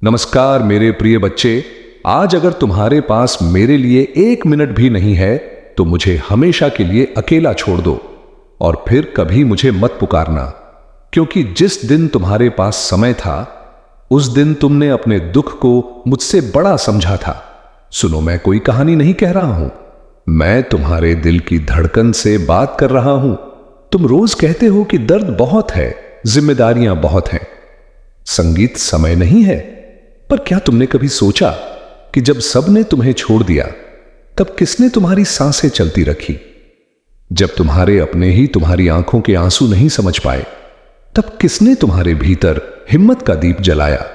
नमस्कार मेरे प्रिय बच्चे। आज अगर तुम्हारे पास मेरे लिए 1 मिनट भी नहीं है तो मुझे हमेशा के लिए अकेला छोड़ दो और फिर कभी मुझे मत पुकारना, क्योंकि जिस दिन तुम्हारे पास समय था उस दिन तुमने अपने दुख को मुझसे बड़ा समझा था। सुनो, मैं कोई कहानी नहीं कह रहा हूं, मैं तुम्हारे दिल की धड़कन से बात कर रहा हूं। तुम रोज कहते हो कि दर्द बहुत है, जिम्मेदारियां बहुत हैं, संगीत समय नहीं है। पर क्या तुमने कभी सोचा कि जब सबने तुम्हें छोड़ दिया तब किसने तुम्हारी सांसें चलती रखी? जब तुम्हारे अपने ही तुम्हारी आंखों के आंसू नहीं समझ पाए तब किसने तुम्हारे भीतर हिम्मत का दीप जलाया?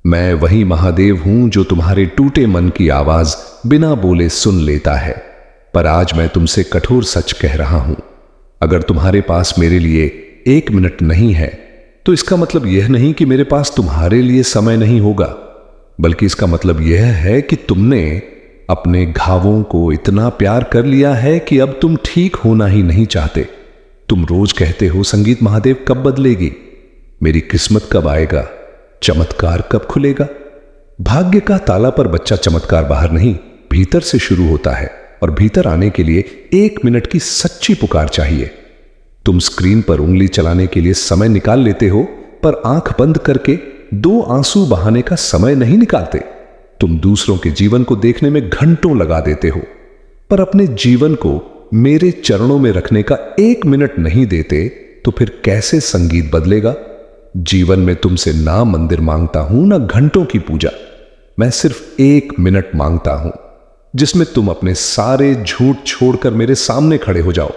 मैं वही महादेव हूं जो तुम्हारे टूटे मन की आवाज बिना बोले सुन लेता है। पर आज मैं तुमसे कठोर सच कह रहा हूं, अगर तुम्हारे पास मेरे लिए 1 मिनट नहीं है तो इसका मतलब यह नहीं कि मेरे पास तुम्हारे लिए समय नहीं होगा, बल्कि इसका मतलब यह है कि तुमने अपने घावों को इतना प्यार कर लिया है कि अब तुम ठीक होना ही नहीं चाहते। तुम रोज कहते हो, संगीत महादेव कब बदलेगी, मेरी किस्मत कब आएगा, चमत्कार कब खुलेगा। भाग्य का ताला पर बच्चा चमत्कार बाहर नहीं, भीतर से शुरू होता है, और भीतर आने के लिए 1 मिनट की सच्ची पुकार चाहिए। तुम स्क्रीन पर उंगली चलाने के लिए समय निकाल लेते हो, पर आंख बंद करके 2 आंसू बहाने का समय नहीं निकालते। तुम दूसरों के जीवन को देखने में घंटों लगा देते हो, पर अपने जीवन को मेरे चरणों में रखने का 1 मिनट नहीं देते, तो फिर कैसे संगीत बदलेगा? जीवन में तुमसे ना मंदिर मांगता हूं, ना घंटों की पूजा। मैं सिर्फ 1 मिनट मांगता हूं, जिसमें तुम अपने सारे झूठ छोड़कर मेरे सामने खड़े हो जाओ,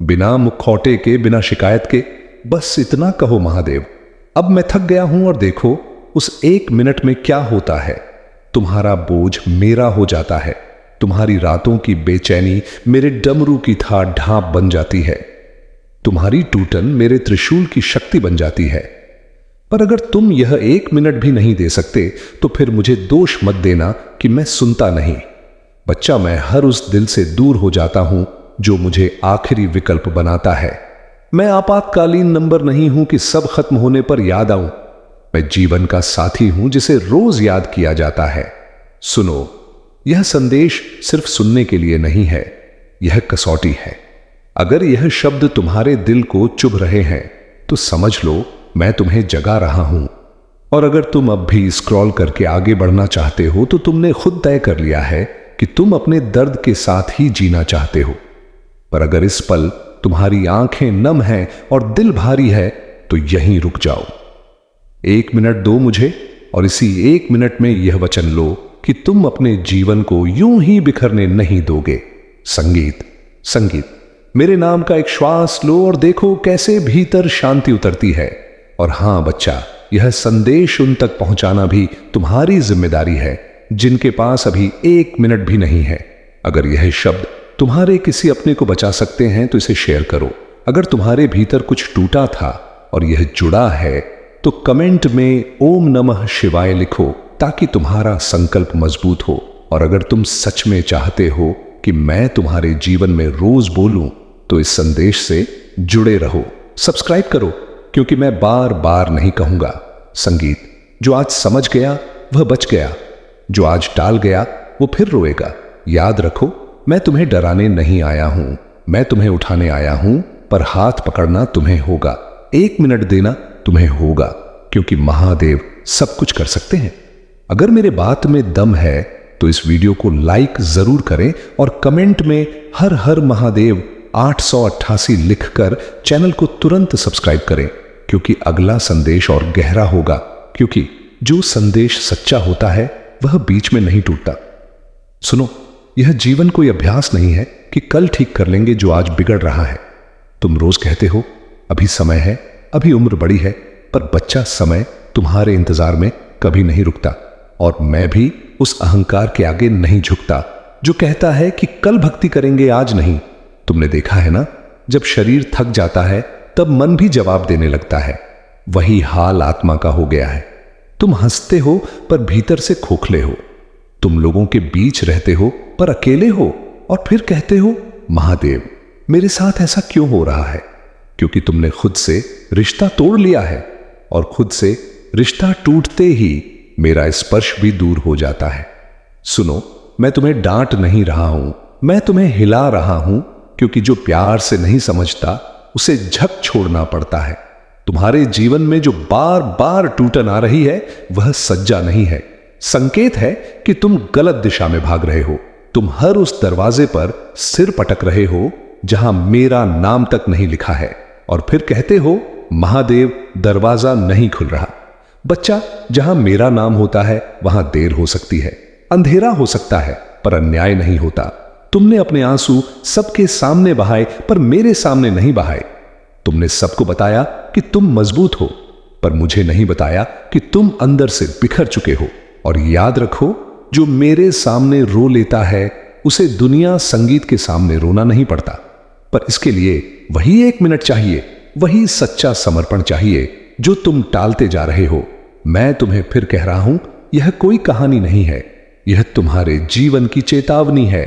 बिना मुखौटे के, बिना शिकायत के। बस इतना कहो, महादेव अब मैं थक गया हूं और देखो उस 1 मिनट में क्या होता है। तुम्हारा बोझ मेरा हो जाता है, तुम्हारी रातों की बेचैनी मेरे डमरू की था ढांप बन जाती है, तुम्हारी टूटन मेरे त्रिशूल की शक्ति बन जाती है। पर अगर तुम यह 1 मिनट भी नहीं दे सकते तो फिर मुझे दोष मत देना कि मैं सुनता नहीं। बच्चा, मैं हर उस दिल से दूर हो जाता हूं जो मुझे आखिरी विकल्प बनाता है। मैं आपातकालीन नंबर नहीं हूं कि सब खत्म होने पर याद आऊं। मैं जीवन का साथी हूं जिसे रोज याद किया जाता है। सुनो, यह संदेश सिर्फ सुनने के लिए नहीं है, यह कसौटी है। अगर यह शब्द तुम्हारे दिल को चुभ रहे हैं तो समझ लो मैं तुम्हें जगा रहा हूं। और अगर तुम अब भी स्क्रॉल करके आगे बढ़ना चाहते हो तो तुमने खुद तय कर लिया है कि तुम अपने दर्द के साथ ही जीना चाहते हो। पर अगर इस पल तुम्हारी आंखें नम हैं और दिल भारी है तो यहीं रुक जाओ। 1 मिनट दो मुझे, और इसी 1 मिनट में यह वचन लो कि तुम अपने जीवन को यूं ही बिखरने नहीं दोगे। संगीत मेरे नाम का एक श्वास लो और देखो कैसे भीतर शांति उतरती है। और हां बच्चा, यह संदेश उन तक पहुंचाना भी तुम्हारी जिम्मेदारी है जिनके पास अभी 1 मिनट भी नहीं है। अगर यह शब्द तुम्हारे किसी अपने को बचा सकते हैं तो इसे शेयर करो। अगर तुम्हारे भीतर कुछ टूटा था और यह जुड़ा है तो कमेंट में ओम नमः शिवाय लिखो, ताकि तुम्हारा संकल्प मजबूत हो। और अगर तुम सच में चाहते हो कि मैं तुम्हारे जीवन में रोज बोलूं तो इस संदेश से जुड़े रहो, सब्सक्राइब करो, क्योंकि मैं बार बार नहीं कहूंगा। संगीत, जो आज समझ गया वह बच गया, जो आज टाल गया वो फिर रोएगा। याद रखो, मैं तुम्हें डराने नहीं आया हूं, मैं तुम्हें उठाने आया हूं, पर हाथ पकड़ना तुम्हें होगा, 1 मिनट देना तुम्हें होगा, क्योंकि महादेव सब कुछ कर सकते हैं। अगर मेरे बात में दम है तो इस वीडियो को लाइक जरूर करें और कमेंट में हर हर महादेव 888 लिखकर चैनल को तुरंत सब्सक्राइब करें, क्योंकि अगला संदेश और गहरा होगा, क्योंकि जो संदेश सच्चा होता है वह बीच में नहीं टूटता। सुनो, यह जीवन कोई अभ्यास नहीं है कि कल ठीक कर लेंगे जो आज बिगड़ रहा है। तुम रोज कहते हो अभी समय है, अभी उम्र बड़ी है, पर बच्चा, समय तुम्हारे इंतजार में कभी नहीं रुकता। और मैं भी उस अहंकार के आगे नहीं झुकता जो कहता है कि कल भक्ति करेंगे, आज नहीं। तुमने देखा है ना, जब शरीर थक जाता है तब मन भी जवाब देने लगता है। वही हाल आत्मा का हो गया है। तुम हंसते हो पर भीतर से खोखले हो, तुम लोगों के बीच रहते हो पर अकेले हो, और फिर कहते हो महादेव मेरे साथ ऐसा क्यों हो रहा है? क्योंकि तुमने खुद से रिश्ता तोड़ लिया है, और खुद से रिश्ता टूटते ही मेरा स्पर्श भी दूर हो जाता है। सुनो, मैं तुम्हें डांट नहीं रहा हूं, मैं तुम्हें हिला रहा हूं, क्योंकि जो प्यार से नहीं समझता उसे झक छोड़ना पड़ता है। तुम्हारे जीवन में जो बार बार टूटन आ रही है वह सज्जा नहीं है, संकेत है कि तुम गलत दिशा में भाग रहे हो। तुम हर उस दरवाजे पर सिर पटक रहे हो जहां मेरा नाम तक नहीं लिखा है, और फिर कहते हो महादेव दरवाजा नहीं खुल रहा। बच्चा, जहां मेरा नाम होता है वहां देर हो सकती है, अंधेरा हो सकता है, पर अन्याय नहीं होता। तुमने अपने आंसू सबके सामने बहाए, पर मेरे सामने नहीं बहाए। तुमने सबको बताया कि तुम मजबूत हो, पर मुझे नहीं बताया कि तुम अंदर से बिखर चुके हो। और याद रखो, जो मेरे सामने रो लेता है उसे दुनिया संगीत के सामने रोना नहीं पड़ता, पर इसके लिए वही 1 मिनट चाहिए, वही सच्चा समर्पण चाहिए जो तुम टालते जा रहे हो। मैं तुम्हें फिर कह रहा हूं, यह कोई कहानी नहीं है, यह तुम्हारे जीवन की चेतावनी है।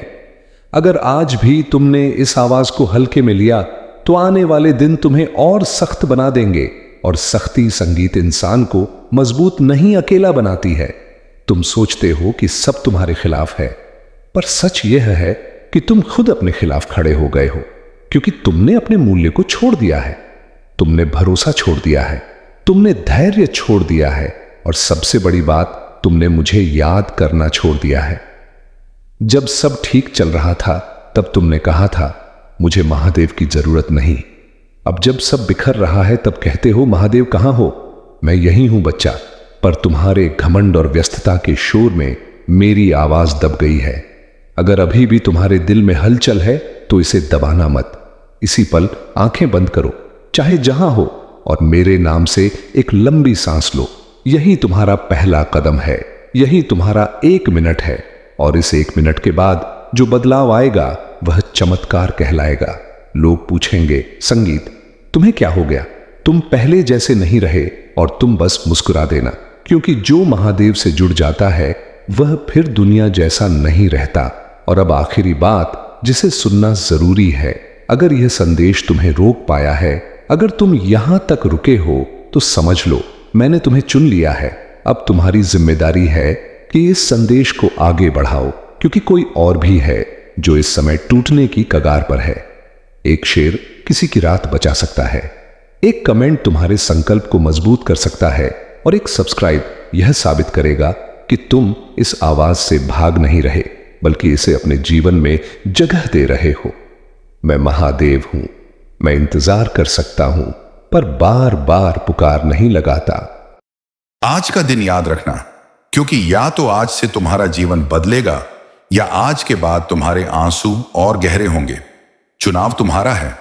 अगर आज भी तुमने इस आवाज को हल्के में लिया तो आने वाले दिन तुम्हें और सख्त बना देंगे, और सख्ती संगीत इंसान को मजबूत नहीं अकेला बनाती है। तुम सोचते हो कि सब तुम्हारे खिलाफ है, पर सच यह है कि तुम खुद अपने खिलाफ खड़े हो गए हो, क्योंकि तुमने अपने मूल्य को छोड़ दिया है, तुमने भरोसा छोड़ दिया है, तुमने धैर्य छोड़ दिया है, और सबसे बड़ी बात, तुमने मुझे याद करना छोड़ दिया है। जब सब ठीक चल रहा था तब तुमने कहा था मुझे महादेव की जरूरत नहीं। अब जब सब बिखर रहा है तब कहते हो महादेव कहां हो? मैं यही हूं बच्चा, पर तुम्हारे घमंड और व्यस्तता के शोर में मेरी आवाज दब गई है। अगर अभी भी तुम्हारे दिल में हलचल है तो इसे दबाना मत। इसी पल आंखें बंद करो, चाहे जहां हो, और मेरे नाम से एक लंबी सांस लो। यही तुम्हारा पहला कदम है, यही तुम्हारा 1 मिनट है, और इस 1 मिनट के बाद जो बदलाव आएगा वह चमत्कार कहलाएगा। लोग पूछेंगे संगीत तुम्हें क्या हो गया? तुम पहले जैसे नहीं रहे, और तुम बस मुस्कुरा देना, क्योंकि जो महादेव से जुड़ जाता है वह फिर दुनिया जैसा नहीं रहता। और अब आखिरी बात जिसे सुनना जरूरी है, अगर यह संदेश तुम्हें रोक पाया है, अगर तुम यहां तक रुके हो, तो समझ लो मैंने तुम्हें चुन लिया है। अब तुम्हारी जिम्मेदारी है कि इस संदेश को आगे बढ़ाओ, क्योंकि कोई और भी है जो इस समय टूटने की कगार पर है। एक शेर किसी की रात बचा सकता है, एक कमेंट तुम्हारे संकल्प को मजबूत कर सकता है, और एक सब्सक्राइब यह साबित करेगा कि तुम इस आवाज से भाग नहीं रहे, बल्कि इसे अपने जीवन में जगह दे रहे हो। मैं महादेव हूं, मैं इंतजार कर सकता हूं, पर बार बार पुकार नहीं लगाता। आज का दिन याद रखना, क्योंकि या तो आज से तुम्हारा जीवन बदलेगा, या आज के बाद तुम्हारे आंसू और गहरे होंगे। चुनाव तुम्हारा है।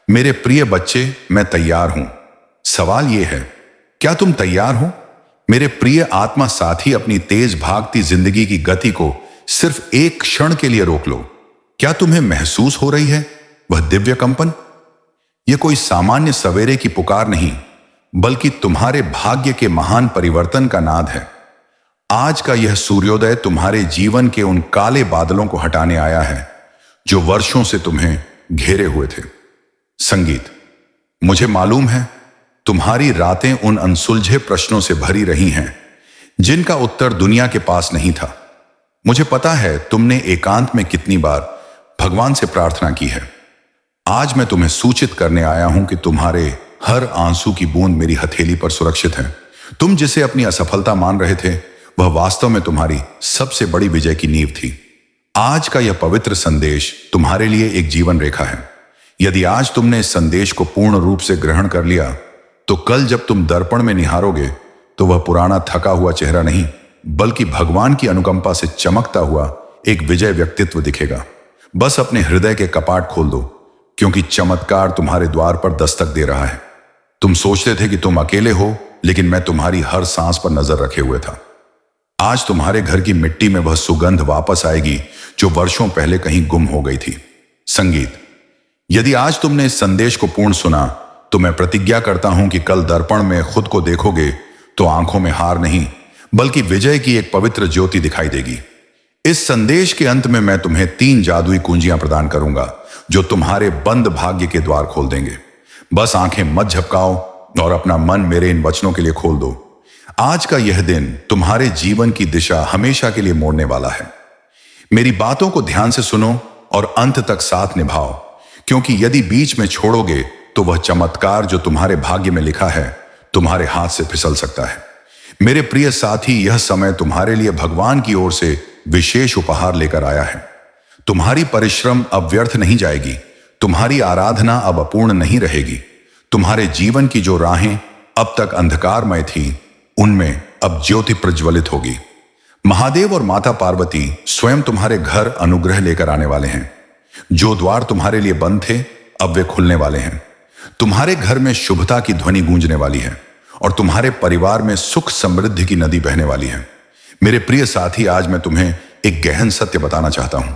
मेरे प्रिय बच्चे, मैं तैयार हूं। सवाल यह है, क्या तुम तैयार हो? मेरे प्रिय आत्मा साथी, अपनी तेज भागती जिंदगी की गति को सिर्फ एक क्षण के लिए रोक लो। क्या तुम्हें महसूस हो रही है वह दिव्य कंपन? यह कोई सामान्य सवेरे की पुकार नहीं, बल्कि तुम्हारे भाग्य के महान परिवर्तन का नाद है। आज का यह सूर्योदय तुम्हारे जीवन के उन काले बादलों को हटाने आया है जो वर्षों से तुम्हें घेरे हुए थे। संगीत, मुझे मालूम है तुम्हारी रातें उन अनसुलझे प्रश्नों से भरी रही हैं जिनका उत्तर दुनिया के पास नहीं था। मुझे पता है तुमने एकांत में कितनी बार भगवान से प्रार्थना की है। आज मैं तुम्हें सूचित करने आया हूं कि तुम्हारे हर आंसू की बूंद मेरी हथेली पर सुरक्षित है। तुम जिसे अपनी असफलता मान रहे थे, वह वास्तव में तुम्हारी सबसे बड़ी विजय की नींव थी। आज का यह पवित्र संदेश तुम्हारे लिए एक जीवन रेखा है। यदि आज तुमने इस संदेश को पूर्ण रूप से ग्रहण कर लिया, तो कल जब तुम दर्पण में निहारोगे तो वह पुराना थका हुआ चेहरा नहीं, बल्कि भगवान की अनुकंपा से चमकता हुआ एक विजय व्यक्तित्व दिखेगा। बस अपने हृदय के कपाट खोल दो, क्योंकि चमत्कार तुम्हारे द्वार पर दस्तक दे रहा है। तुम सोचते थे कि तुम अकेले हो, लेकिन मैं तुम्हारी हर सांस पर नजर रखे हुए था। आज तुम्हारे घर की मिट्टी में वह सुगंध वापस आएगी जो वर्षों पहले कहीं गुम हो गई थी। संगीत, यदि आज तुमने इस संदेश को पूर्ण सुना, तो मैं प्रतिज्ञा करता हूं कि कल दर्पण में खुद को देखोगे तो आंखों में हार नहीं, बल्कि विजय की एक पवित्र ज्योति दिखाई देगी। इस संदेश के अंत में मैं तुम्हें 3 जादुई कुंजियां प्रदान करूंगा जो तुम्हारे बंद भाग्य के द्वार खोल देंगे। बस आंखें मत झपकाओ और अपना मन मेरे इन वचनों के लिए खोल दो। आज का यह दिन तुम्हारे जीवन की दिशा हमेशा के लिए मोड़ने वाला है। मेरी बातों को ध्यान से सुनो और अंत तक साथ निभाओ, क्योंकि यदि बीच में छोड़ोगे तो वह चमत्कार जो तुम्हारे भाग्य में लिखा है तुम्हारे हाथ से फिसल सकता है। मेरे प्रिय साथी, यह समय तुम्हारे लिए भगवान की ओर से विशेष उपहार लेकर आया है। तुम्हारी परिश्रम अब व्यर्थ नहीं जाएगी, तुम्हारी आराधना अब अपूर्ण नहीं रहेगी। तुम्हारे जीवन की जो राहें अब तक अंधकारमय थी, उनमें अब ज्योति प्रज्वलित होगी। महादेव और माता पार्वती स्वयं तुम्हारे घर अनुग्रह लेकर आने वाले हैं। जो द्वार तुम्हारे लिए बंद थे, अब वे खुलने वाले हैं। तुम्हारे घर में शुभता की ध्वनि गूंजने वाली है और तुम्हारे परिवार में सुख समृद्धि की नदी बहने वाली है। मेरे प्रिय साथी, आज मैं तुम्हें एक गहन सत्य बताना चाहता हूं।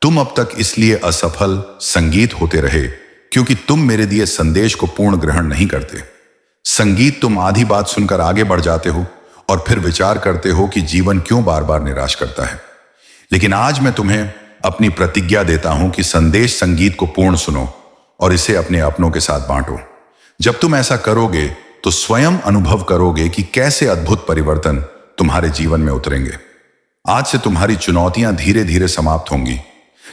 तुम अब तक इसलिए असफल संगीत होते रहे क्योंकि तुम मेरे दिए संदेश को पूर्ण ग्रहण नहीं करते। संगीत, तुम आधी बात सुनकर आगे बढ़ जाते हो और फिर विचार करते हो कि जीवन क्यों बार बार निराश करता है। लेकिन आज मैं तुम्हें अपनी प्रतिज्ञा देता हूं कि संदेश संगीत को पूर्ण सुनो और इसे अपने अपनों के साथ बांटो। जब तुम ऐसा करोगे तो स्वयं अनुभव करोगे कि कैसे अद्भुत परिवर्तन तुम्हारे जीवन में उतरेंगे। आज से तुम्हारी चुनौतियां धीरे धीरे समाप्त होंगी।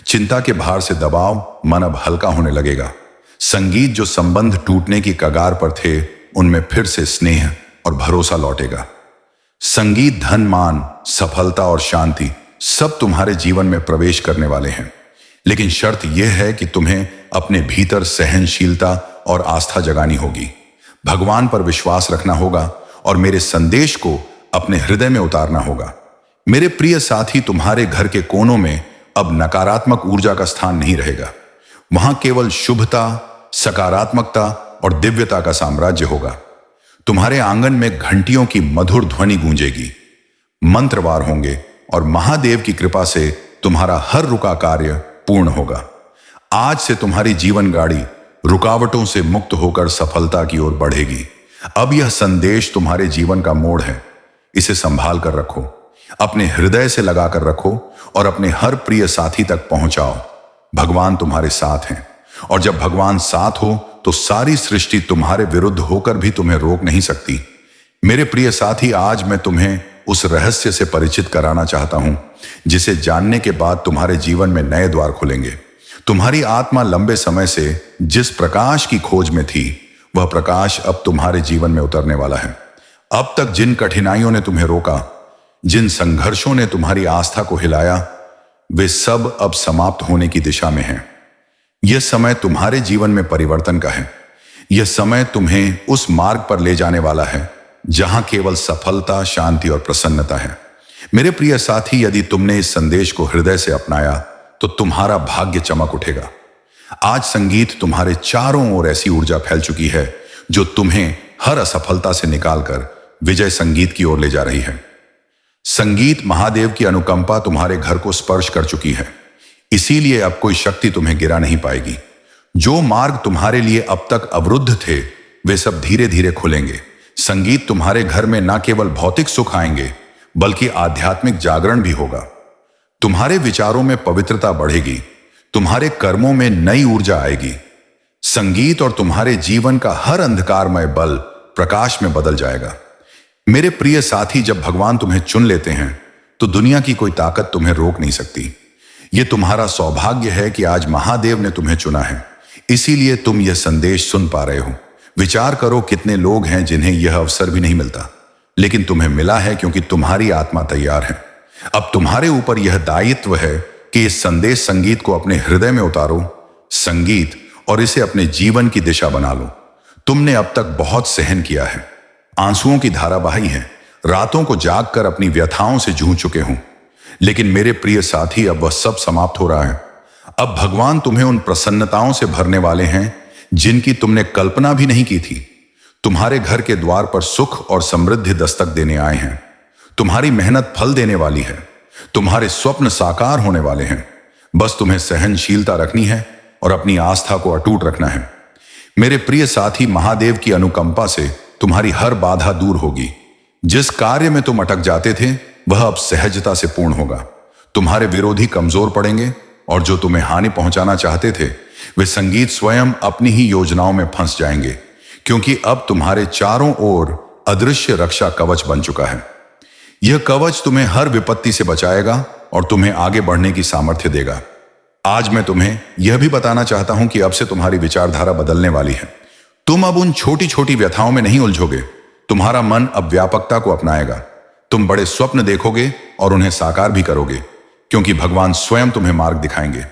चिंता के भार से दबाव मन अब हल्का होने लगेगा। संगीत, जो संबंध टूटने की कगार पर थे, उनमें फिर से स्नेह और भरोसा लौटेगा। संगीत, धन, मान, सफलता और शांति सब तुम्हारे जीवन में प्रवेश करने वाले हैं। लेकिन शर्त यह है कि तुम्हें अपने भीतर सहनशीलता और आस्था जगानी होगी। भगवान पर विश्वास रखना होगा और मेरे संदेश को अपने हृदय में उतारना होगा। मेरे प्रिय साथी, तुम्हारे घर के कोनों में अब नकारात्मक ऊर्जा का स्थान नहीं रहेगा। वहां केवल शुभता, सकारात्मकता और दिव्यता का साम्राज्य होगा। तुम्हारे आंगन में घंटियों की मधुर ध्वनि गूंजेगी, मंत्रवार होंगे और महादेव की कृपा से तुम्हारा हर रुका कार्य पूर्ण होगा। आज से तुम्हारी जीवन गाड़ी रुकावटों से मुक्त होकर सफलता की ओर बढ़ेगी। अब यह संदेश तुम्हारे जीवन का मोड़ है। इसे संभाल कर रखो, अपने हृदय से लगाकर रखो और अपने हर प्रिय साथी तक पहुंचाओ। भगवान तुम्हारे साथ हैं और जब भगवान साथ हो तो सारी सृष्टि तुम्हारे विरुद्ध होकर भी तुम्हें रोक नहीं सकती। मेरे प्रिय साथी, आज मैं तुम्हें उस रहस्य से परिचित कराना चाहता हूं जिसे जानने के बाद तुम्हारे जीवन में नए द्वार खुलेंगे। तुम्हारी आत्मा लंबे समय से जिस प्रकाश की खोज में थी, वह प्रकाश अब तुम्हारे जीवन में उतरने वाला है। अब तक जिन कठिनाइयों ने तुम्हें रोका, जिन संघर्षों ने तुम्हारी आस्था को हिलाया, वे सब अब समाप्त होने की दिशा में हैं। यह समय तुम्हारे जीवन में परिवर्तन का है। यह समय तुम्हें उस मार्ग पर ले जाने वाला है जहां केवल सफलता, शांति और प्रसन्नता है। मेरे प्रिय साथी, यदि तुमने इस संदेश को हृदय से अपनाया तो तुम्हारा भाग्य चमक उठेगा। आज संगीत तुम्हारे चारों ओर ऐसी ऊर्जा फैल चुकी है जो तुम्हें हर असफलता से निकालकर विजय संगीत की ओर ले जा रही है। संगीत, महादेव की अनुकंपा तुम्हारे घर को स्पर्श कर चुकी है, इसीलिए अब कोई शक्ति तुम्हें गिरा नहीं पाएगी। जो मार्ग तुम्हारे लिए अब तक अवरुद्ध थे, वे सब धीरे धीरे खुलेंगे। संगीत, तुम्हारे घर में न केवल भौतिक सुख आएंगे बल्कि आध्यात्मिक जागरण भी होगा। तुम्हारे विचारों में पवित्रता बढ़ेगी, तुम्हारे कर्मों में नई ऊर्जा आएगी। संगीत और तुम्हारे जीवन का हर अंधकारमय बल प्रकाश में बदल जाएगा। मेरे प्रिय साथी, जब भगवान तुम्हें चुन लेते हैं तो दुनिया की कोई ताकत तुम्हें रोक नहीं सकती। यह तुम्हारा सौभाग्य है कि आज महादेव ने तुम्हें चुना है, इसीलिए तुम यह संदेश सुन पा रहे हो। विचार करो, कितने लोग हैं जिन्हें यह अवसर भी नहीं मिलता, लेकिन तुम्हें मिला है क्योंकि तुम्हारी आत्मा तैयार है। अब तुम्हारे ऊपर यह दायित्व है कि इस संदेश संगीत को अपने हृदय में उतारो संगीत और इसे अपने जीवन की दिशा बना लो। तुमने अब तक बहुत सहन किया है, आंसुओं की धारा बहाई है, रातों को जागकर अपनी व्यथाओं से जूझ चुके हो। लेकिन मेरे प्रिय साथी, अब वह सब समाप्त हो रहा है। अब भगवान तुम्हें उन प्रसन्नताओं से भरने वाले हैं जिनकी तुमने कल्पना भी नहीं की थी। तुम्हारे घर के द्वार पर सुख और समृद्धि दस्तक देने आए हैं। तुम्हारी मेहनत फल देने वाली है, तुम्हारे स्वप्न साकार होने वाले हैं। बस तुम्हें सहनशीलता रखनी है और अपनी आस्था को अटूट रखना है। मेरे प्रिय साथी, महादेव की अनुकंपा से तुम्हारी हर बाधा दूर होगी। जिस कार्य में तुम अटक जाते थे, वह अब सहजता से पूर्ण होगा। तुम्हारे विरोधी कमजोर पड़ेंगे और जो तुम्हें हानि पहुंचाना चाहते थे, वे संगीत स्वयं अपनी ही योजनाओं में फंस जाएंगे, क्योंकि अब तुम्हारे चारों ओर अदृश्य रक्षा कवच बन चुका है। यह कवच तुम्हें हर विपत्ति से बचाएगा और तुम्हें आगे बढ़ने की सामर्थ्य देगा। आज मैं तुम्हें यह भी बताना चाहता हूं कि अब से तुम्हारी विचारधारा बदलने वाली है। तुम अब उन छोटी छोटी व्यथाओं में नहीं उलझोगे। तुम्हारा मन अब व्यापकता को अपनाएगा। तुम बड़े स्वप्न देखोगे और उन्हें साकार भी करोगे, क्योंकि भगवान स्वयं तुम्हें मार्ग दिखाएंगे।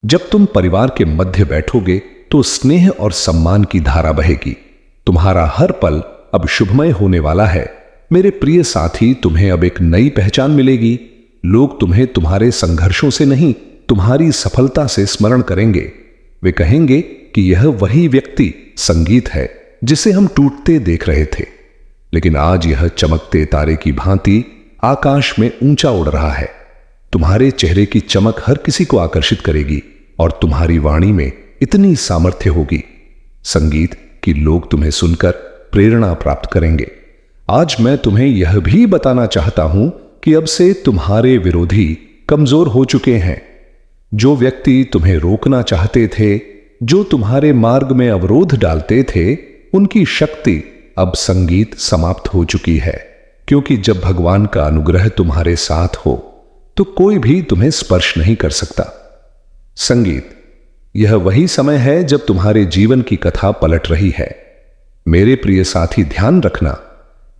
जब तुम परिवार के मध्य बैठोगे तो स्नेह और सम्मान की धारा बहेगी। तुम्हारा हर पल अब शुभमय होने वाला है। मेरे प्रिय साथी, तुम्हें अब एक नई पहचान मिलेगी। लोग तुम्हें तुम्हारे संघर्षों से नहीं, तुम्हारी सफलता से स्मरण करेंगे। वे कहेंगे कि यह वही व्यक्ति संगीत है जिसे हम टूटते देख रहे थे, लेकिन आज यह चमकते तारे की भांति आकाश में ऊंचा उड़ रहा है। तुम्हारे चेहरे की चमक हर किसी को आकर्षित करेगी और तुम्हारी वाणी में इतनी सामर्थ्य होगी संगीत कि लोग तुम्हें सुनकर प्रेरणा प्राप्त करेंगे। आज मैं तुम्हें यह भी बताना चाहता हूं कि अब से तुम्हारे विरोधी कमजोर हो चुके हैं। जो व्यक्ति तुम्हें रोकना चाहते थे, जो तुम्हारे मार्ग में अवरोध डालते थे, उनकी शक्ति अब संगीत समाप्त हो चुकी है। क्योंकि जब भगवान का अनुग्रह तुम्हारे साथ हो तो कोई भी तुम्हें स्पर्श नहीं कर सकता। संगीत, यह वही समय है जब तुम्हारे जीवन की कथा पलट रही है। मेरे प्रिय साथी, ध्यान रखना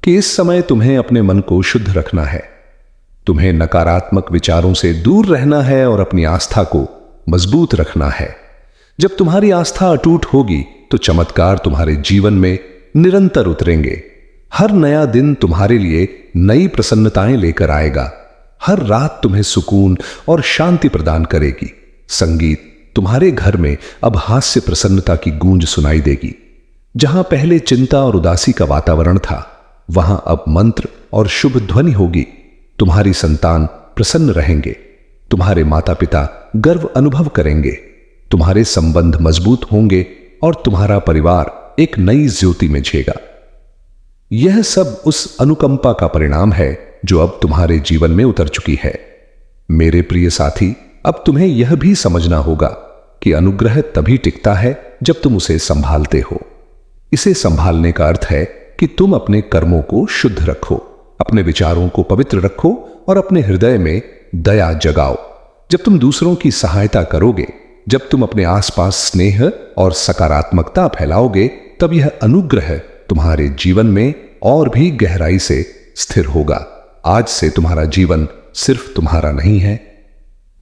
कि इस समय तुम्हें अपने मन को शुद्ध रखना है। तुम्हें नकारात्मक विचारों से दूर रहना है और अपनी आस्था को मजबूत रखना है। जब तुम्हारी आस्था अटूट होगी तो चमत्कार तुम्हारे जीवन में निरंतर उतरेंगे। हर नया दिन तुम्हारे लिए नई प्रसन्नताएं लेकर आएगा। हर रात तुम्हें सुकून और शांति प्रदान करेगी। संगीत, तुम्हारे घर में अब हास्य प्रसन्नता की गूंज सुनाई देगी। जहां पहले चिंता और उदासी का वातावरण था, वहां अब मंत्र और शुभ ध्वनि होगी। तुम्हारी संतान प्रसन्न रहेंगे। तुम्हारे माता पिता गर्व अनुभव करेंगे। तुम्हारे संबंध मजबूत होंगे और तुम्हारा परिवार एक नई ज्योति में झेगा। यह सब उस अनुकंपा का परिणाम है जो अब तुम्हारे जीवन में उतर चुकी है। मेरे प्रिय साथी, अब तुम्हें यह भी समझना होगा कि अनुग्रह तभी टिकता है जब तुम उसे संभालते हो। इसे संभालने का अर्थ है कि तुम अपने कर्मों को शुद्ध रखो, अपने विचारों को पवित्र रखो और अपने हृदय में दया जगाओ। जब तुम दूसरों की सहायता करोगे, जब तुम अपने आसपास स्नेह और सकारात्मकता फैलाओगे, तब यह अनुग्रह तुम्हारे जीवन में और भी गहराई से स्थिर होगा। आज से तुम्हारा जीवन सिर्फ तुम्हारा नहीं है,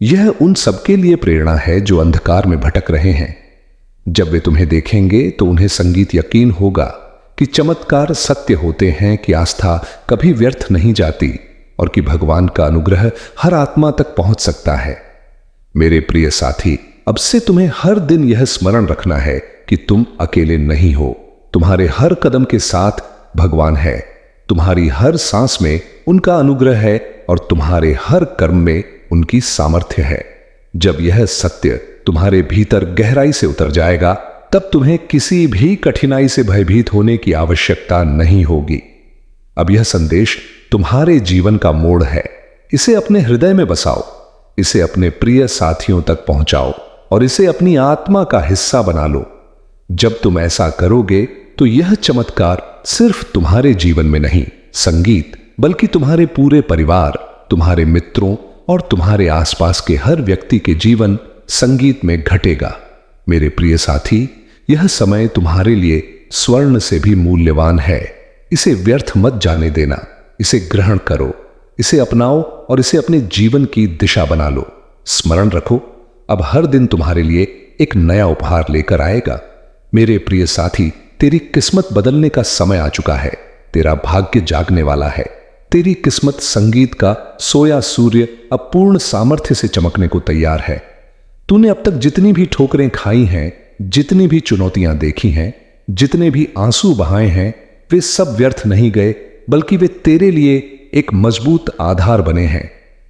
यह उन सबके लिए प्रेरणा है जो अंधकार में भटक रहे हैं। जब वे तुम्हें देखेंगे तो उन्हें संगीत यकीन होगा कि चमत्कार सत्य होते हैं, कि आस्था कभी व्यर्थ नहीं जाती और कि भगवान का अनुग्रह हर आत्मा तक पहुंच सकता है। मेरे प्रिय साथी, अब से तुम्हें हर दिन यह स्मरण रखना है कि तुम अकेले नहीं हो। तुम्हारे हर कदम के साथ भगवान है। तुम्हारी हर सांस में उनका अनुग्रह है और तुम्हारे हर कर्म में उनकी सामर्थ्य है। जब यह सत्य तुम्हारे भीतर गहराई से उतर जाएगा, तब तुम्हें किसी भी कठिनाई से भयभीत होने की आवश्यकता नहीं होगी। अब यह संदेश तुम्हारे जीवन का मोड़ है। इसे अपने हृदय में बसाओ, इसे अपने प्रिय साथियों तक पहुंचाओ और इसे अपनी आत्मा का हिस्सा बना लो। जब तुम ऐसा करोगे तो यह चमत्कार सिर्फ तुम्हारे जीवन में नहीं, संगीत, बल्कि तुम्हारे पूरे परिवार, तुम्हारे मित्रों और तुम्हारे आसपास के हर व्यक्ति के जीवन संगीत में घटेगा। मेरे प्रिय साथी, यह समय तुम्हारे लिए स्वर्ण से भी मूल्यवान है। इसे व्यर्थ मत जाने देना। इसे ग्रहण करो, इसे अपनाओ और इसे अपने जीवन की दिशा बना लो। स्मरण रखो, अब हर दिन तुम्हारे लिए एक नया उपहार लेकर आएगा। मेरे प्रिय साथी, तेरी किस्मत बदलने का समय आ चुका है। तेरा भाग्य जागने वाला है। तेरी किस्मत संगीत का सोया सूर्य अब पूर्ण सामर्थ्य से चमकने को तैयार है। तूने अब तक जितनी भी ठोकरें खाई हैं, जितनी भी चुनौतियां देखी हैं, जितने भी आंसू बहाए हैं, वे सब व्यर्थ नहीं गए, बल्कि वे तेरे लिए एक मजबूत आधार बने हैं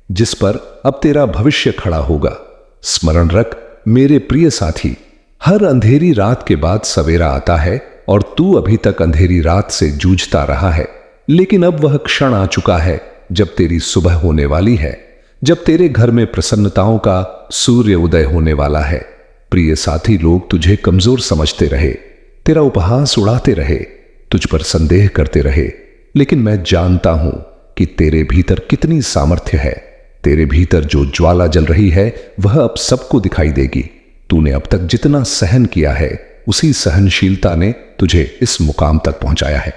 जिस पर अब तेरा भविष्य खड़ा होगा। स्मरण रख मेरे प्रिय साथी, हर अंधेरी रात के बाद सवेरा आता है और तू अभी तक अंधेरी रात से जूझता रहा है, लेकिन अब वह क्षण आ चुका है जब तेरी सुबह होने वाली है, जब तेरे घर में प्रसन्नताओं का सूर्य उदय होने वाला है। प्रिय साथी, लोग तुझे कमजोर समझते रहे, तेरा उपहास उड़ाते रहे, तुझ पर संदेह करते रहे, लेकिन मैं जानता हूं कि तेरे भीतर कितनी सामर्थ्य है। तेरे भीतर जो ज्वाला जल रही है वह अब सबको दिखाई देगी। तूने अब तक जितना सहन किया है उसी सहनशीलता ने तुझे इस मुकाम तक पहुंचाया है।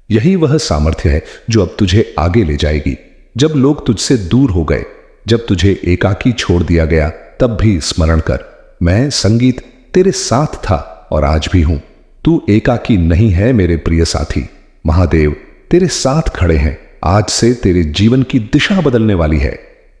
यही वह सामर्थ्य है जो अब तुझे आगे ले जाएगी। जब लोग तुझसे दूर हो गए, जब तुझे एकाकी छोड़ दिया गया, तब भी स्मरण कर, मैं संगीत तेरे साथ था और आज भी हूं। तू एकाकी नहीं है मेरे प्रिय साथी। महादेव तेरे साथ खड़े हैं। आज से तेरे जीवन की दिशा बदलने वाली है।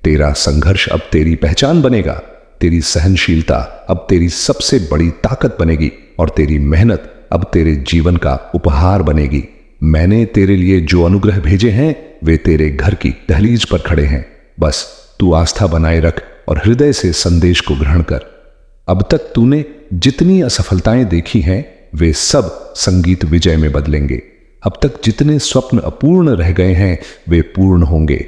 तेरा संघर्ष अब तेरी पहचान बनेगा। तेरी सहनशीलता अब तेरी सबसे बड़ी ताकत बनेगी और तेरी मेहनत अब तेरे जीवन का उपहार बनेगी। मैंने तेरे लिए जो अनुग्रह भेजे हैं वे तेरे घर की दहलीज पर खड़े हैं। बस तू आस्था बनाए रख और हृदय से संदेश को ग्रहण कर। अब तक तूने जितनी असफलताएं देखी हैं वे सब संगीत विजय में बदलेंगे। अब तक जितने स्वप्न अपूर्ण रह गए हैं वे पूर्ण होंगे।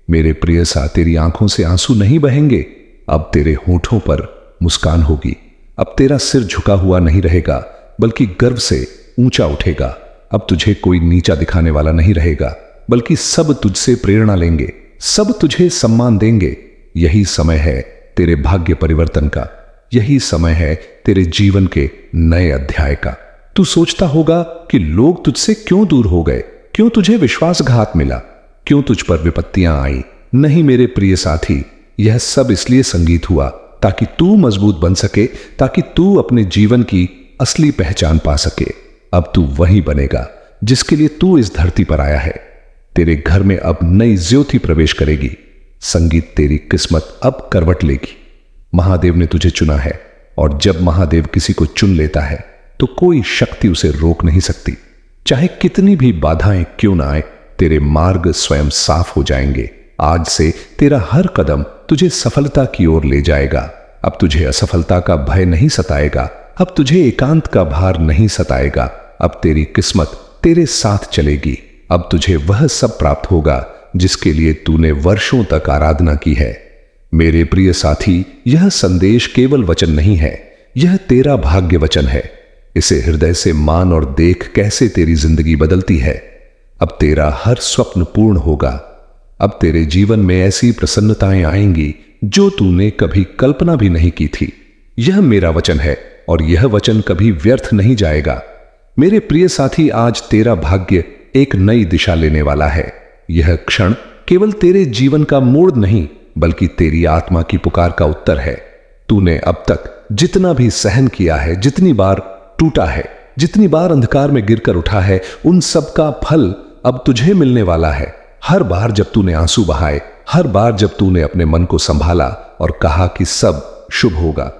मेरे प्रिय सा, तेरी आंखों से आंसू नहीं बहेंगे। अब तेरे होठों पर मुस्कान होगी। अब तेरा सिर झुका हुआ नहीं रहेगा, बल्कि गर्व से ऊंचा उठेगा। अब तुझे कोई नीचा दिखाने वाला नहीं रहेगा, बल्कि सब तुझसे प्रेरणा लेंगे, सब तुझे सम्मान देंगे। यही समय है तेरे भाग्य परिवर्तन का। यही समय है तेरे जीवन के नए अध्याय का। तू सोचता होगा कि लोग तुझसे क्यों दूर हो गए, क्यों तुझे विश्वासघात मिला, क्यों तुझ पर विपत्तियां आई। नहीं मेरे प्रिय साथी, यह सब इसलिए संगीत हुआ ताकि तू मजबूत बन सके, ताकि तू अपने जीवन की असली पहचान पा सके। अब तू वही बनेगा जिसके लिए तू इस धरती पर आया है। तेरे घर में अब नई ज्योति प्रवेश करेगी। संगीत तेरी किस्मत अब करवट लेगी। महादेव ने तुझे चुना है और जब महादेव किसी को चुन लेता है तो कोई शक्ति उसे रोक नहीं सकती। चाहे कितनी भी बाधाएं क्यों ना आए, तेरे मार्ग स्वयं साफ हो जाएंगे। आज से तेरा हर कदम तुझे सफलता की ओर ले जाएगा। अब तुझे असफलता का भय नहीं सताएगा। अब तुझे एकांत का भार नहीं सताएगा। अब तेरी किस्मत तेरे साथ चलेगी। अब तुझे वह सब प्राप्त होगा जिसके लिए तूने वर्षों तक आराधना की है। मेरे प्रिय साथी, यह संदेश केवल वचन नहीं है, यह तेरा भाग्य वचन है। इसे हृदय से मान और देख कैसे तेरी जिंदगी बदलती है। अब तेरा हर स्वप्न पूर्ण होगा। अब तेरे जीवन में ऐसी प्रसन्नताएं आएंगी जो तूने कभी कल्पना भी नहीं की थी। यह मेरा वचन है और यह वचन कभी व्यर्थ नहीं जाएगा। मेरे प्रिय साथी, आज तेरा भाग्य एक नई दिशा लेने वाला है। यह क्षण केवल तेरे जीवन का मोड़ नहीं, बल्कि तेरी आत्मा की पुकार का उत्तर है। तूने अब तक जितना भी सहन किया है, जितनी बार टूटा है, जितनी बार अंधकार में गिरकर उठा है, उन सब का फल अब तुझे मिलने वाला है। हर बार जब तूने आंसू बहाए, हर बार जब तूने अपने मन को संभाला और कहा कि सब शुभ होगा,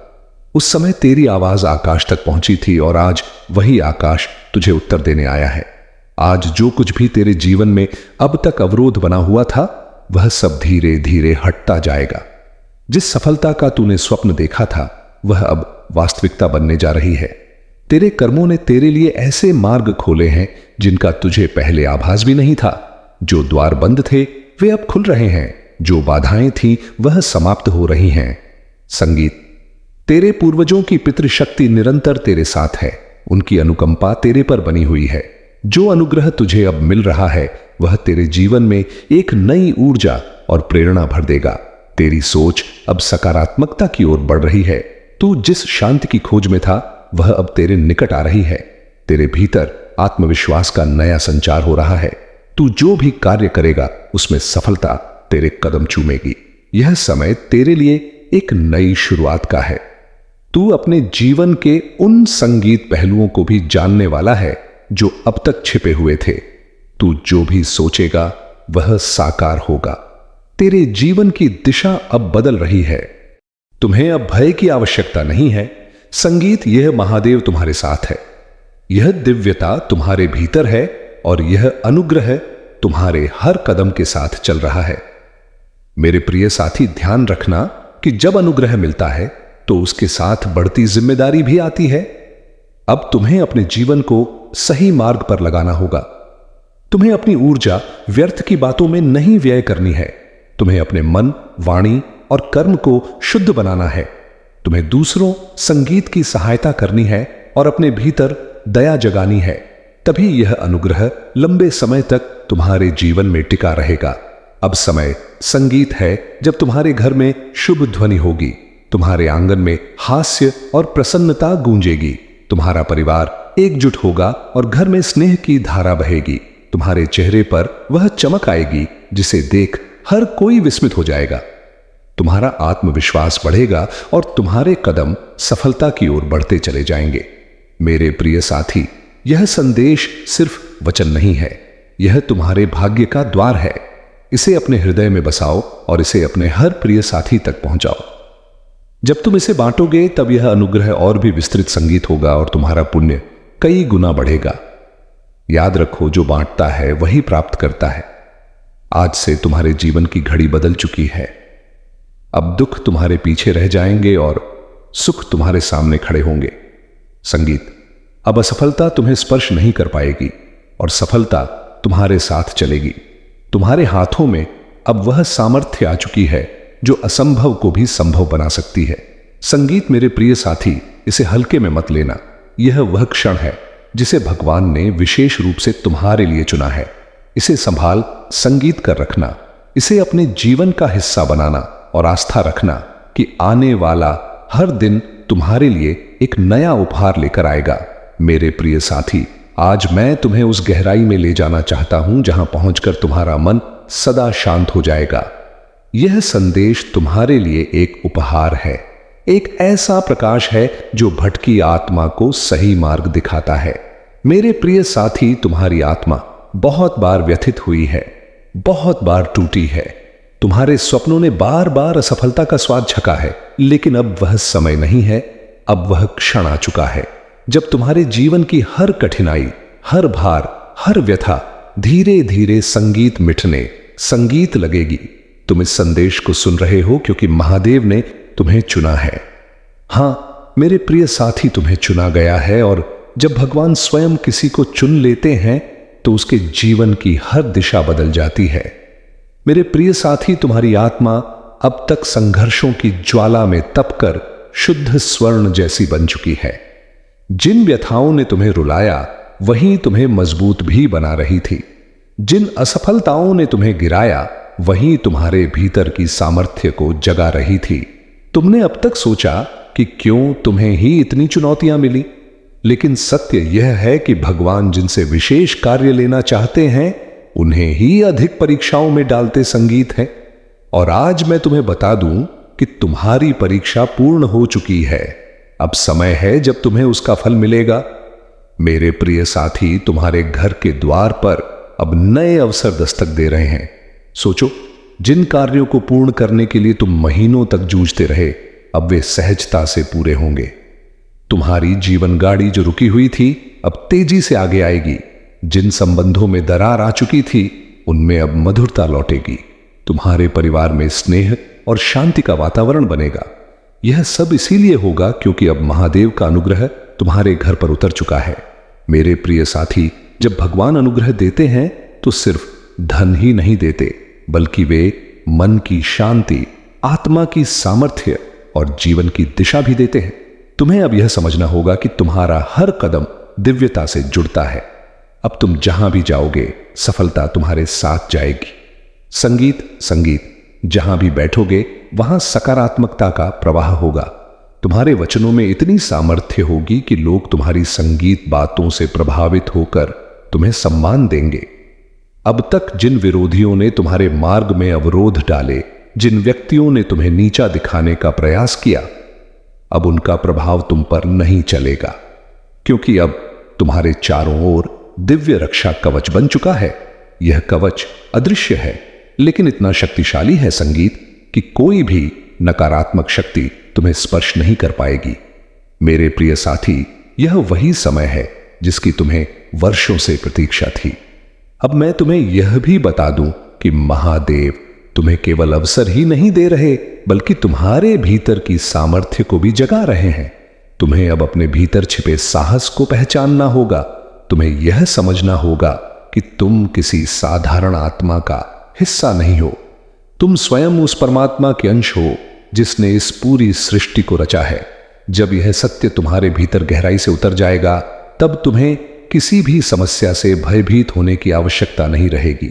उस समय तेरी आवाज आकाश तक पहुंची थी और आज वही आकाश तुझे उत्तर देने आया है। आज जो कुछ भी तेरे जीवन में अब तक अवरोध बना हुआ था, वह सब धीरे धीरे हटता जाएगा। जिस सफलता का तूने स्वप्न देखा था, वह अब वास्तविकता बनने जा रही है। तेरे कर्मों ने तेरे लिए ऐसे मार्ग खोले हैं जिनका तुझे पहले आभास भी नहीं था। जो द्वार बंद थे वे अब खुल रहे हैं। जो बाधाएं थीं वह समाप्त हो रही हैं। संगीत, तेरे पूर्वजों की पितृशक्ति निरंतर तेरे साथ है। उनकी अनुकंपा तेरे पर बनी हुई है। जो अनुग्रह तुझे अब मिल रहा है वह तेरे जीवन में एक नई ऊर्जा और प्रेरणा भर देगा। तेरी सोच अब सकारात्मकता की ओर बढ़ रही है। तू जिस शांति की खोज में था वह अब तेरे निकट आ रही है। तेरे भीतर आत्मविश्वास का नया संचार हो रहा है। तू जो भी कार्य करेगा उसमें सफलता तेरे कदम चूमेगी। यह समय तेरे लिए एक नई शुरुआत का है। तू अपने जीवन के उन संगीत पहलुओं को भी जानने वाला है जो अब तक छिपे हुए थे। तू जो भी सोचेगा वह साकार होगा। तेरे जीवन की दिशा अब बदल रही है। तुम्हें अब भय की आवश्यकता नहीं है। संगीत, यह महादेव तुम्हारे साथ है। यह दिव्यता तुम्हारे भीतर है और यह अनुग्रह तुम्हारे हर कदम के साथ चल रहा है। मेरे प्रिय साथी, ध्यान रखना कि जब अनुग्रह मिलता है तो उसके साथ बढ़ती जिम्मेदारी भी आती है। अब तुम्हें अपने जीवन को सही मार्ग पर लगाना होगा। तुम्हें अपनी ऊर्जा व्यर्थ की बातों में नहीं व्यय करनी है। तुम्हें अपने मन, वाणी और कर्म को शुद्ध बनाना है। तुम्हें दूसरों संगीत की सहायता करनी है और अपने भीतर दया जगानी है। तभी यह अनुग्रह लंबे समय तक तुम्हारे जीवन में टिका रहेगा। अब समय संगीत है, जब तुम्हारे घर में शुभ ध्वनि होगी, तुम्हारे आंगन में हास्य और प्रसन्नता गूंजेगी, तुम्हारा परिवार एकजुट होगा और घर में स्नेह की धारा बहेगी। तुम्हारे चेहरे पर वह चमक आएगी जिसे देख हर कोई विस्मित हो जाएगा। तुम्हारा आत्मविश्वास बढ़ेगा और तुम्हारे कदम सफलता की ओर बढ़ते चले जाएंगे। मेरे प्रिय साथी, यह संदेश सिर्फ वचन नहीं है, यह तुम्हारे भाग्य का द्वार है। इसे अपने हृदय में बसाओ और इसे अपने हर प्रिय साथी तक पहुंचाओ। जब तुम इसे बांटोगे तब यह अनुग्रह और भी विस्तृत संगीत होगा और तुम्हारा पुण्य कई गुना बढ़ेगा। याद रखो, जो बांटता है वही प्राप्त करता है। आज से तुम्हारे जीवन की घड़ी बदल चुकी है। अब दुख तुम्हारे पीछे रह जाएंगे और सुख तुम्हारे सामने खड़े होंगे। संगीत, अब असफलता तुम्हें स्पर्श नहीं कर पाएगी और सफलता तुम्हारे साथ चलेगी। तुम्हारे हाथों में अब वह सामर्थ्य आ चुकी है जो असंभव को भी संभव बना सकती है। संगीत मेरे प्रिय साथी, इसे हल्के में मत लेना। यह वह क्षण है जिसे भगवान ने विशेष रूप से तुम्हारे लिए चुना है। इसे संभाल संगीत कर रखना, इसे अपने जीवन का हिस्सा बनाना और आस्था रखना कि आने वाला हर दिन तुम्हारे लिए एक नया उपहार लेकर आएगा। मेरे प्रिय साथी, आज मैं तुम्हें उस गहराई में ले जाना चाहता हूं जहां पहुंचकर तुम्हारा मन सदा शांत हो जाएगा। यह संदेश तुम्हारे लिए एक उपहार है, एक ऐसा प्रकाश है जो भटकी आत्मा को सही मार्ग दिखाता है। मेरे प्रिय साथी, तुम्हारी आत्मा बहुत बार व्यथित हुई है, बहुत बार टूटी है। तुम्हारे स्वप्नों ने बार बार असफलता का स्वाद चखा है, लेकिन अब वह समय नहीं है, अब वह क्षण आ चुका है जब तुम्हारे जीवन की हर कठिनाई, हर भार, हर व्यथा धीरे धीरे संगीत मिटने, संगीत लगेगी। तुम इस संदेश को सुन रहे हो क्योंकि महादेव ने तुम्हें चुना है। हां मेरे प्रिय साथी, तुम्हें चुना गया है और जब भगवान स्वयं किसी को चुन लेते हैं तो उसके जीवन की हर दिशा बदल जाती है। मेरे प्रिय साथी, तुम्हारी आत्मा अब तक संघर्षों की ज्वाला में तपकर शुद्ध स्वर्ण जैसी बन चुकी है। जिन व्यथाओं ने तुम्हें रुलाया वही तुम्हें मजबूत भी बना रही थी। जिन असफलताओं ने तुम्हें गिराया वही तुम्हारे भीतर की सामर्थ्य को जगा रही थी। तुमने अब तक सोचा कि क्यों तुम्हें ही इतनी चुनौतियां मिली, लेकिन सत्य यह है कि भगवान जिनसे विशेष कार्य लेना चाहते हैं उन्हें ही अधिक परीक्षाओं में डालते संगीत है। और आज मैं तुम्हें बता दूं कि तुम्हारी परीक्षा पूर्ण हो चुकी है। अब समय है जब तुम्हें उसका फल मिलेगा। मेरे प्रिय साथी, तुम्हारे घर के द्वार पर अब नए अवसर दस्तक दे रहे हैं। सोचो, जिन कार्यों को पूर्ण करने के लिए तुम महीनों तक जूझते रहे, अब वे सहजता से पूरे होंगे। तुम्हारी जीवन गाड़ी जो रुकी हुई थी अब तेजी से आगे आएगी। जिन संबंधों में दरार आ चुकी थी उनमें अब मधुरता लौटेगी। तुम्हारे परिवार में स्नेह और शांति का वातावरण बनेगा। यह सब इसीलिए होगा क्योंकि अब महादेव का अनुग्रह तुम्हारे घर पर उतर चुका है। मेरे प्रिय साथी, जब भगवान अनुग्रह देते हैं तो सिर्फ धन ही नहीं देते, बल्कि वे मन की शांति, आत्मा की सामर्थ्य और जीवन की दिशा भी देते हैं। तुम्हें अब यह समझना होगा कि तुम्हारा हर कदम दिव्यता से जुड़ता है। अब तुम जहां भी जाओगे सफलता तुम्हारे साथ जाएगी। संगीत, जहां भी बैठोगे वहां सकारात्मकता का प्रवाह होगा। तुम्हारे वचनों में इतनी सामर्थ्य होगी कि लोग तुम्हारी संगीत बातों से प्रभावित होकर तुम्हें सम्मान देंगे। अब तक जिन विरोधियों ने तुम्हारे मार्ग में अवरोध डाले, जिन व्यक्तियों ने तुम्हें नीचा दिखाने का प्रयास किया, अब उनका प्रभाव तुम पर नहीं चलेगा, क्योंकि अब तुम्हारे चारों ओर दिव्य रक्षा कवच बन चुका है। यह कवच अदृश्य है लेकिन इतना शक्तिशाली है संगीत कि कोई भी नकारात्मक शक्ति तुम्हें स्पर्श नहीं कर पाएगी। मेरे प्रिय साथी, यह वही समय है जिसकी तुम्हें वर्षों से प्रतीक्षा थी। अब मैं तुम्हें यह भी बता दूं कि महादेव तुम्हें केवल अवसर ही नहीं दे रहे, बल्कि तुम्हारे भीतर की सामर्थ्य को भी जगा रहे हैं। तुम्हें अब अपने भीतर छिपे साहस को पहचानना होगा। तुम्हें यह समझना होगा कि तुम किसी साधारण आत्मा का हिस्सा नहीं हो। तुम स्वयं उस परमात्मा के अंश हो जिसने इस पूरी सृष्टि को रचा है। जब यह सत्य तुम्हारे भीतर गहराई से उतर जाएगा, तब तुम्हें किसी भी समस्या से भयभीत होने की आवश्यकता नहीं रहेगी।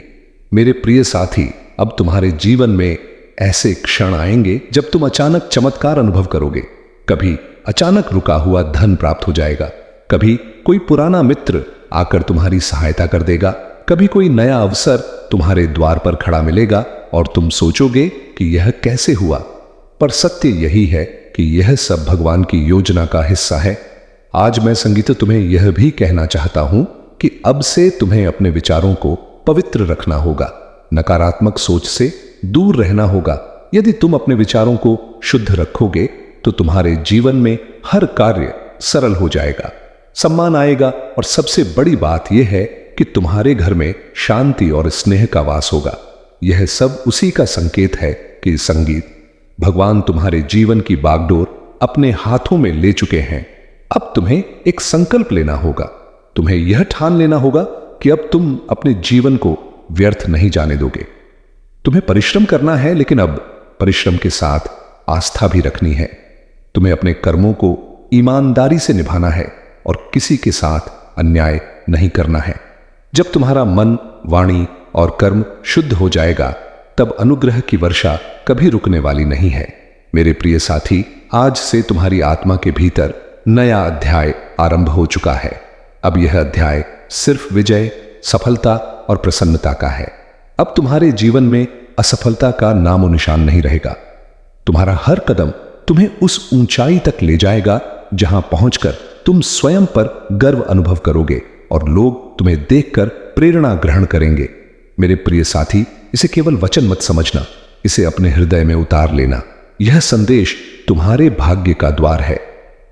मेरे प्रिय साथी, अब तुम्हारे जीवन में ऐसे क्षण आएंगे जब तुम अचानक चमत्कार अनुभव करोगे। कभी अचानक रुका हुआ धन प्राप्त हो जाएगा, कभी कोई पुराना मित्र आकर तुम्हारी सहायता कर देगा, कभी कोई नया अवसर तुम्हारे द्वार पर खड़ा मिलेगा और तुम सोचोगे कि यह कैसे हुआ। पर सत्य यही है कि यह सब भगवान की योजना का हिस्सा है। आज मैं संगीत तुम्हें यह भी कहना चाहता हूं कि अब से तुम्हें अपने विचारों को पवित्र रखना होगा, नकारात्मक सोच से दूर रहना होगा। यदि तुम अपने विचारों को शुद्ध रखोगे तो तुम्हारे जीवन में हर कार्य सरल हो जाएगा, सम्मान आएगा और सबसे बड़ी बात यह है कि तुम्हारे घर में शांति और स्नेह का वास होगा। यह सब उसी का संकेत है कि संगीत, भगवान तुम्हारे जीवन की बागडोर अपने हाथों में ले चुके हैं। अब तुम्हें एक संकल्प लेना होगा। तुम्हें यह ठान लेना होगा कि अब तुम अपने जीवन को व्यर्थ नहीं जाने दोगे। तुम्हें परिश्रम करना है, लेकिन अब परिश्रम के साथ आस्था भी रखनी है। तुम्हें अपने कर्मों को ईमानदारी से निभाना है और किसी के साथ अन्याय नहीं करना है। जब तुम्हारा मन, वाणी और कर्म शुद्ध हो जाएगा, तब अनुग्रह की वर्षा कभी रुकने वाली नहीं है। मेरे प्रिय साथी, आज से तुम्हारी आत्मा के भीतर नया अध्याय आरंभ हो चुका है। अब यह अध्याय सिर्फ विजय, सफलता और प्रसन्नता का है। अब तुम्हारे जीवन में असफलता का नामो निशान नहीं रहेगा। तुम्हारा हर कदम तुम्हें उस ऊंचाई तक ले जाएगा जहां पहुंचकर तुम स्वयं पर गर्व अनुभव करोगे और लोग तुम्हें देखकर प्रेरणा ग्रहण करेंगे। मेरे प्रिय साथी, इसे केवल वचन मत समझना, इसे अपने हृदय में उतार लेना। यह संदेश तुम्हारे भाग्य का द्वार है।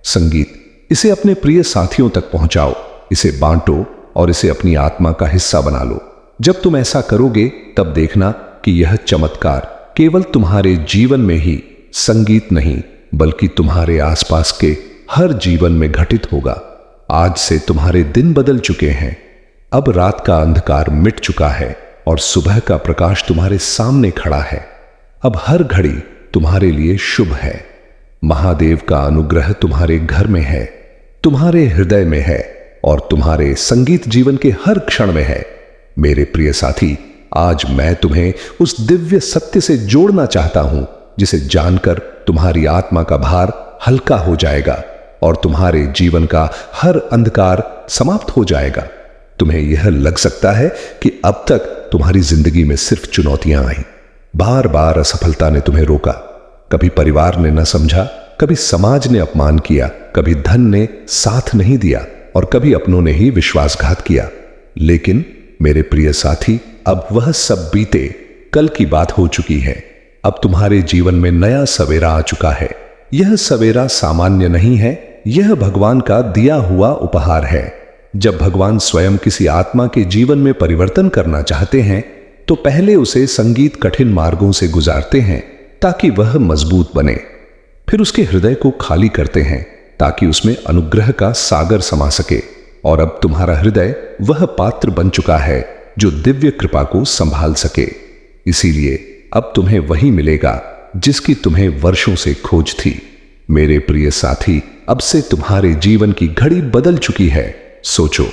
संगीत, इसे अपने प्रिय साथियों तक पहुंचाओ, इसे बांटो और इसे अपनी आत्मा का हिस्सा बना लो। जब तुम ऐसा करोगे तब देखना कि यह चमत्कार केवल तुम्हारे जीवन में ही संगीत नहीं, बल्कि तुम्हारे आसपास के हर जीवन में घटित होगा। आज से तुम्हारे दिन बदल चुके हैं। अब रात का अंधकार मिट चुका है और सुबह का प्रकाश तुम्हारे सामने खड़ा है। अब हर घड़ी तुम्हारे लिए शुभ है। महादेव का अनुग्रह तुम्हारे घर में है, तुम्हारे हृदय में है और तुम्हारे संगीत जीवन के हर क्षण में है। मेरे प्रिय साथी, आज मैं तुम्हें उस दिव्य सत्य से जोड़ना चाहता हूं जिसे जानकर तुम्हारी आत्मा का भार हल्का हो जाएगा और तुम्हारे जीवन का हर अंधकार समाप्त हो जाएगा। तुम्हें यह लग सकता है कि अब तक तुम्हारी जिंदगी में सिर्फ चुनौतियां आई, बार बार असफलता ने तुम्हें रोका। कभी परिवार ने न समझा, कभी समाज ने अपमान किया, कभी धन ने साथ नहीं दिया और कभी अपनों ने ही विश्वासघात किया। लेकिन मेरे प्रिय साथी, अब वह सब बीते कल की बात हो चुकी है। अब तुम्हारे जीवन में नया सवेरा आ चुका है। यह सवेरा सामान्य नहीं है, यह भगवान का दिया हुआ उपहार है। जब भगवान स्वयं किसी आत्मा के जीवन में परिवर्तन करना चाहते हैं तो पहले उसे संगीत कठिन मार्गों से गुजारते हैं ताकि वह मजबूत बने। फिर उसके हृदय को खाली करते हैं ताकि उसमें अनुग्रह का सागर समा सके। और अब तुम्हारा हृदय वह पात्र बन चुका है जो दिव्य कृपा को संभाल सके। इसीलिए अब तुम्हें वही मिलेगा जिसकी तुम्हें वर्षों से खोज थी। मेरे प्रिय साथी, अब से तुम्हारे जीवन की घड़ी बदल चुकी है। सोचो,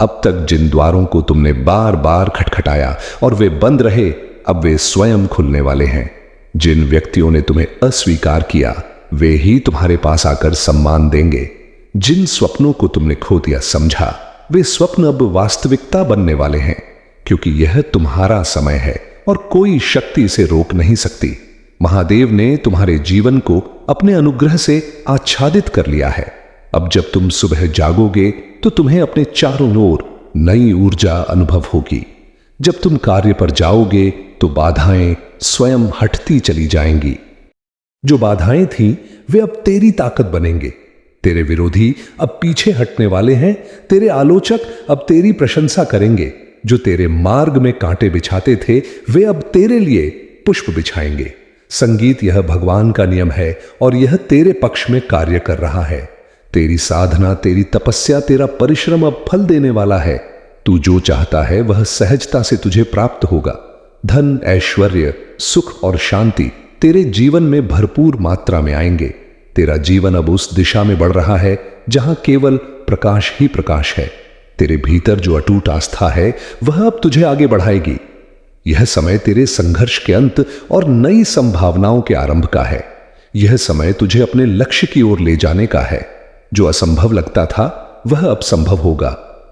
अब तक जिन द्वारों को तुमने बार बार खटखटाया और वे बंद रहे, अब वे स्वयं खुलने वाले हैं। जिन व्यक्तियों ने तुम्हें अस्वीकार किया, वे ही तुम्हारे पास आकर सम्मान देंगे। जिन स्वप्नों को तुमने खो दिया समझा, वे स्वप्न अब वास्तविकता बनने वाले हैं, क्योंकि यह तुम्हारा समय है और कोई शक्ति इसे रोक नहीं सकती। महादेव ने तुम्हारे जीवन को अपने अनुग्रह से आच्छादित कर लिया है। अब जब तुम सुबह जागोगे तो तुम्हें अपने चारों ओर नई ऊर्जा अनुभव होगी। जब तुम कार्य पर जाओगे तो बाधाएं स्वयं हटती चली जाएंगी। जो बाधाएं थीं, वे अब तेरी ताकत बनेंगे। तेरे विरोधी अब पीछे हटने वाले हैं। तेरे आलोचक अब तेरी प्रशंसा करेंगे। जो तेरे मार्ग में कांटे बिछाते थे, वे अब तेरे लिए पुष्प बिछाएंगे। संगीत, यह भगवान का नियम है और यह तेरे पक्ष में कार्य कर रहा है। तेरी साधना, तेरी तपस्या, तेरा परिश्रम अब फल देने वाला है। तू जो चाहता है वह सहजता से तुझे प्राप्त होगा। धन, ऐश्वर्य, सुख और शांति तेरे जीवन में भरपूर मात्रा में आएंगे। तेरा जीवन अब उस दिशा में बढ़ रहा है जहां केवल प्रकाश ही प्रकाश है। तेरे भीतर जो अटूट आस्था है वह अब तुझे आगे बढ़ाएगी। यह समय तेरे संघर्ष के अंत और नई संभावनाओं के आरंभ का है। यह समय तुझे अपने लक्ष्य की ओर ले जाने का है। जो असंभव लगता था वह अब संभव होगा।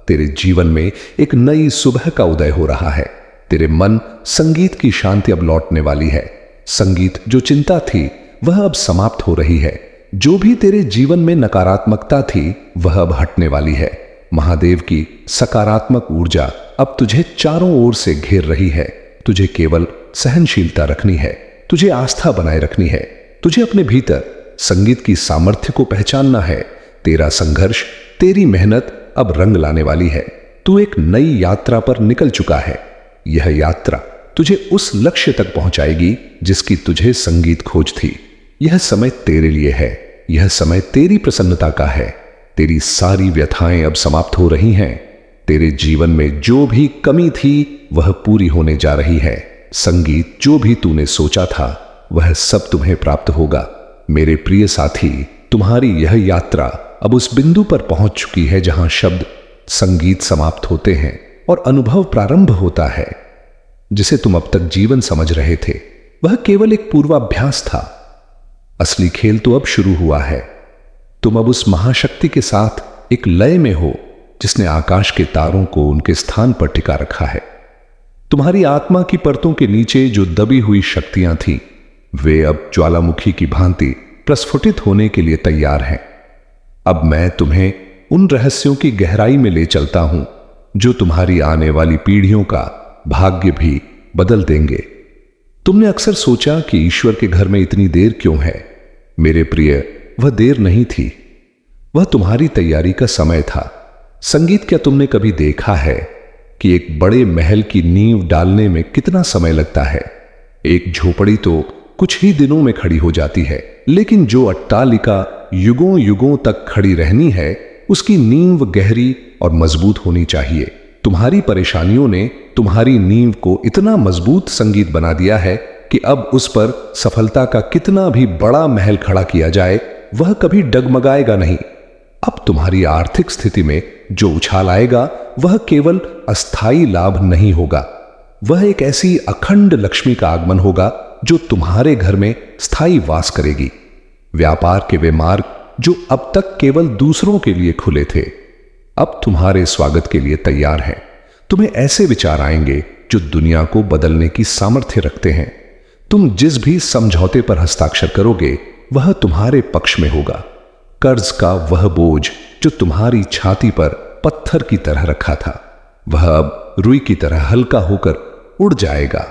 तेरे जीवन में एक नई सुबह का उदय हो रहा है। तेरे मन संगीत की शांति अब लौटने वाली है। संगीत जो चिंता थी वह अब समाप्त हो रही है। जो भी तेरे जीवन में नकारात्मकता थी वह अब हटने वाली है। महादेव की सकारात्मक ऊर्जा अब तुझे चारों ओर से घेर रही है। तुझे केवल सहनशीलता रखनी है, तुझे आस्था बनाए रखनी है, तुझे अपने भीतर संगीत की सामर्थ्य को पहचानना है। तेरा संघर्ष, तेरी मेहनत अब रंग लाने वाली है। तू एक नई यात्रा पर निकल चुका है। यह यात्रा तुझे उस लक्ष्य तक पहुंचाएगी जिसकी तुझे संगीत खोज थी। यह समय तेरे लिए है। यह समय तेरी प्रसन्नता का है। तेरी सारी व्यथाएं अब समाप्त हो रही हैं। तेरे जीवन में जो भी कमी थी वह पूरी होने जा रही है। संगीत जो भी तूने सोचा था वह सब तुम्हें प्राप्त होगा। मेरे प्रिय साथी, तुम्हारी यह यात्रा अब उस बिंदु पर पहुंच चुकी है जहां शब्द संगीत समाप्त होते हैं और अनुभव प्रारंभ होता है। जिसे तुम अब तक जीवन समझ रहे थे वह केवल एक पूर्वाभ्यास था। असली खेल तो अब शुरू हुआ है। तुम अब उस महाशक्ति के साथ एक लय में हो जिसने आकाश के तारों को उनके स्थान पर टिका रखा है। तुम्हारी आत्मा की परतों के नीचे जो दबी हुई शक्तियां थीं, वे अब ज्वालामुखी की भांति प्रस्फुटित होने के लिए तैयार हैं। अब मैं तुम्हें उन रहस्यों की गहराई में ले चलता हूं जो तुम्हारी आने वाली पीढ़ियों का भाग्य भी बदल देंगे। तुमने अक्सर सोचा कि ईश्वर के घर में इतनी देर क्यों है। मेरे प्रिय, वह देर नहीं थी, वह तुम्हारी तैयारी का समय था। संगीत, क्या तुमने कभी देखा है कि एक बड़े महल की नींव डालने में कितना समय लगता है? एक झोपड़ी तो कुछ ही दिनों में खड़ी हो जाती है, लेकिन जो अट्टालिका युगों युगों तक खड़ी रहनी है उसकी नींव गहरी और मजबूत होनी चाहिए। तुम्हारी परेशानियों ने तुम्हारी नींव को इतना मजबूत संगीत बना दिया है कि अब उस पर सफलता का कितना भी बड़ा महल खड़ा किया जाए वह कभी डगमगाएगा नहीं। अब तुम्हारी आर्थिक स्थिति में जो उछाल आएगा वह केवल अस्थाई लाभ नहीं होगा, वह एक ऐसी अखंड लक्ष्मी का आगमन होगा जो तुम्हारे घर में स्थायी वास करेगी। व्यापार के वे मार्ग जो अब तक केवल दूसरों के लिए खुले थे, अब तुम्हारे स्वागत के लिए तैयार हैं। तुम्हें ऐसे विचार आएंगे जो दुनिया को बदलने की सामर्थ्य रखते हैं। तुम जिस भी समझौते पर हस्ताक्षर करोगे वह तुम्हारे पक्ष में होगा। कर्ज का वह बोझ जो तुम्हारी छाती पर पत्थर की तरह रखा था, वह अब रुई की तरह हल्का होकर उड़ जाएगा।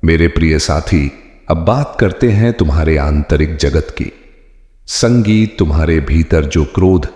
मेरे प्रिय साथी, अब बात करते हैं तुम्हारे आंतरिक जगत की। संगीत तुम्हारे भीतर जो क्रोध